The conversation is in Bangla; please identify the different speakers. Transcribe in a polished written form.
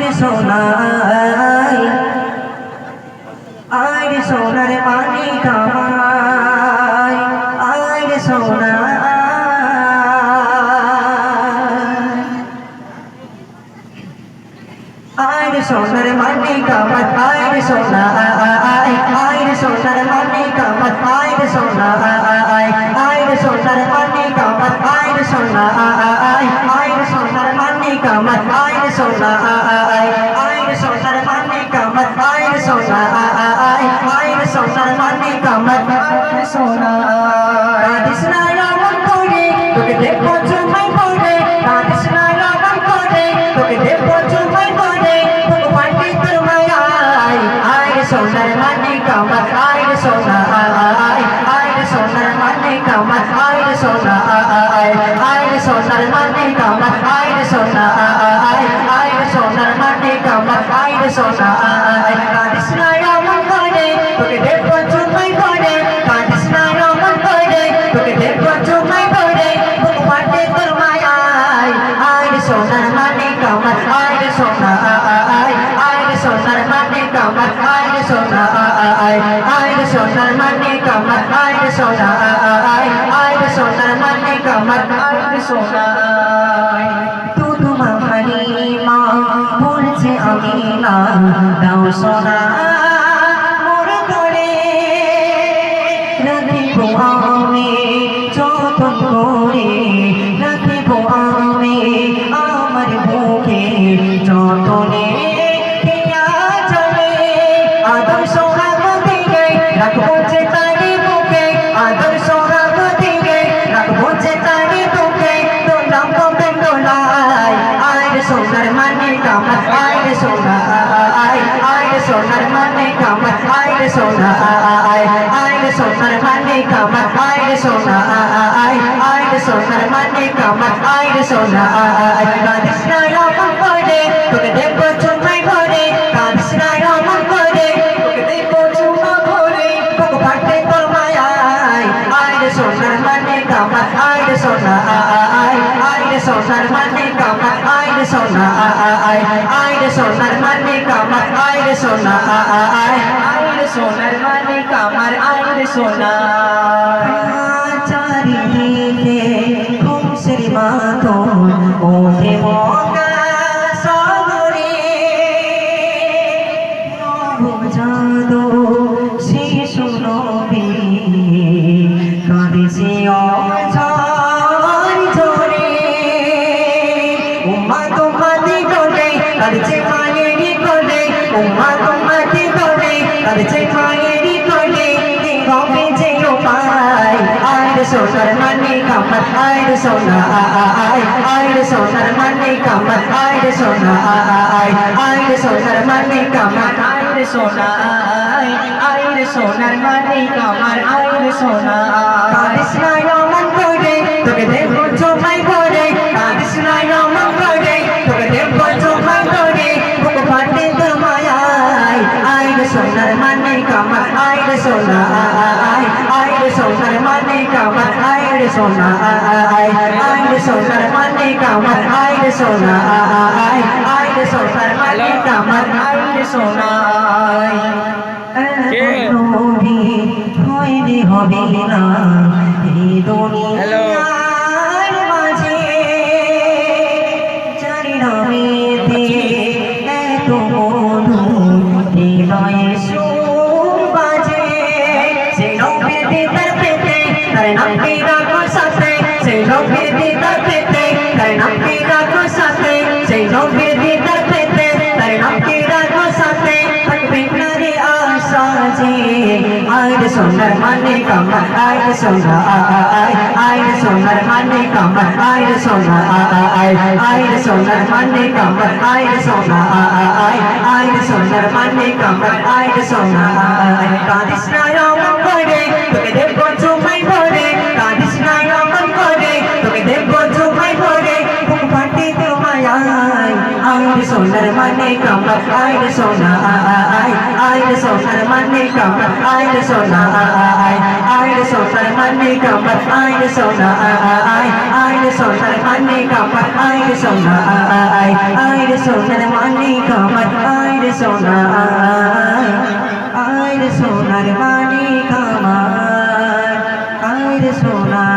Speaker 1: রে সোনাই আয় রে সোনার মানি কামাই আয় রে সোনা আয় রে সোনার মানি কামাই আয় রে সোনা আয় রে সোনার মানি কামাই আয় রে সোনা আয় রে সোনার মানি কামাই আয় রে সোনা আয় রে সোনার মানি কামাই আয় রে সোনা আয় রে সোনার মানি কামাই আয় রে সোনা আয় রে সোনার মানি কামাই আয় রে সোনা কাদিস না রমন করে তোকে দেখবো চুমাই করে কাদিস না রমন করে তোকে দেখবো চুমাই করে তোকে পাটি তোর মায়াই আয় রে সোনার মানি কামাই আয় রে সোনা আয় রে সোনার মানি কামাই আয় রে সোনা আয় রে সোনার মানি কামাই আয় রে সোনা আয় রে সোনার মানি কামাই আয় রে সোনা কাদিস না রমন করে তোকে দেখবো চুমাই করে কাদিস না রমন করে তোকে দেখবো চুমাই করে তোকে পাটি তোর মায়াই আয় রে সোনার মানি কামাই আয় রে সোনা আয় রে সোনার মানি কামাই আয় রে সোনা আয় রে সোনার মানি কামাই আয় রে সোনা আয় রে সোনার মানি কামাই আয় রে সোনা তু তোমারি মা বলছে আমি না দাও সোনা মোর করে রাখিব আমি যতন করে রাখিব আমি আমার বুকে যতনে দিয়া যাবে আদর সোহাগ দিকে রাখবো যে তারি বুকে আদর সোহাগ দিকে রাখবো যে তারি বুকে তোর নাম কবে তোলাই আয় রে সোনার মানে কামাই আয় রে সোনা আয় রে সোনার মানে কামাই আয় রে সোনা আয় রে সোনার মানে কামাই আয় রে সোনা আয় রে সোনার মানে কামাই আয় রে সোনা কাদিস না রমন করে তোকে দেখবো চুমাই করে কাদিস না রমন করে তোকে দেখবো চুমা করে তোকে পাটে তোর মায়াই আয় রে সোনার মানে কামাই আয় রে সোনা আয় রে সোনার মানে কামাই আয় রে সোনা আয় রে সোনার মানে কামাই আয় রে সোনা আয় রে সোনার মানে কামাই আয় রে সোনা চারিদিকে খুশির মাতন ওঠে মকা সাগরে নবজাত শিশু নবী কাঁদেছে অঝর ঝরে উম্মা তোমাতে করে কাঁদেছে মায়েরই কোলে উম্মা তোমাতে করে কাঁদেছে মায়েরই কোলে হবে যে উপায় আয় রে সোনার মানে কামাই আয় রে সোনা আয় রে সোনার মানে কামাই আয় রে সোনা আয় রে সোনার মানে কামাই আয় রে সোনা আয় রে সোনার মানে কামাই আয় রে সোনা কাদিস না রমন করে তোকে দেখবো চুমাই করে কাদিস না রমন করে তোকে দেখবো চুমাই করে তোকে পাটে তোর মায়াই আয় রে সোনার মানে কামাই আয় রে সোনা আয় রে সোনার মানে কামাই আয় রে সোনা আয় রে সোনার মানে কামাই আয় রে সোনা আয় রে সোনার মানে কামাই আয় রে সোনা নবী হইলে হবে না এই দুনিয়ার মাঝে জানি নামেতে এত মধু হৃদয়ে সুর বাজে সেই নবীর দিদার পেতে তার নামটি রাখো সাথে সেই নবীর দিদার পেতে তার নামটি রাখো সাথে সেই নবীর দিদার পেতে তার নামটি রাখো সাথে থাকবে না রে আশা যে আয় রে সোনার মানে কামাই আয় রে সোনা আয় রে সোনার মানে কামাই আয় রে সোনা আয় রে সোনার মানে কামাই আয় রে সোনা আয় রে সোনার মানে কামাই আয় রে সোনা কাদিস না রমন করে তোকে দেখবো চুমাই করে কাদিস না রমন করে তোকে দেখবো চুমাই করে পাটি তোর মায়াই আয় রে সোনার মানে কামার আয় রে সোনা আয় রে সোনার মানে কামার আয় রে সোনা আয় রে সোনার মানে কামার আয় রে সোনা আয় রে সোনার মানে কামার আয় রে সোনা আয় রে সোনার মানে কামার আয় রে সোনা আয় রে সোনার মানে কামার আয় রে সোনা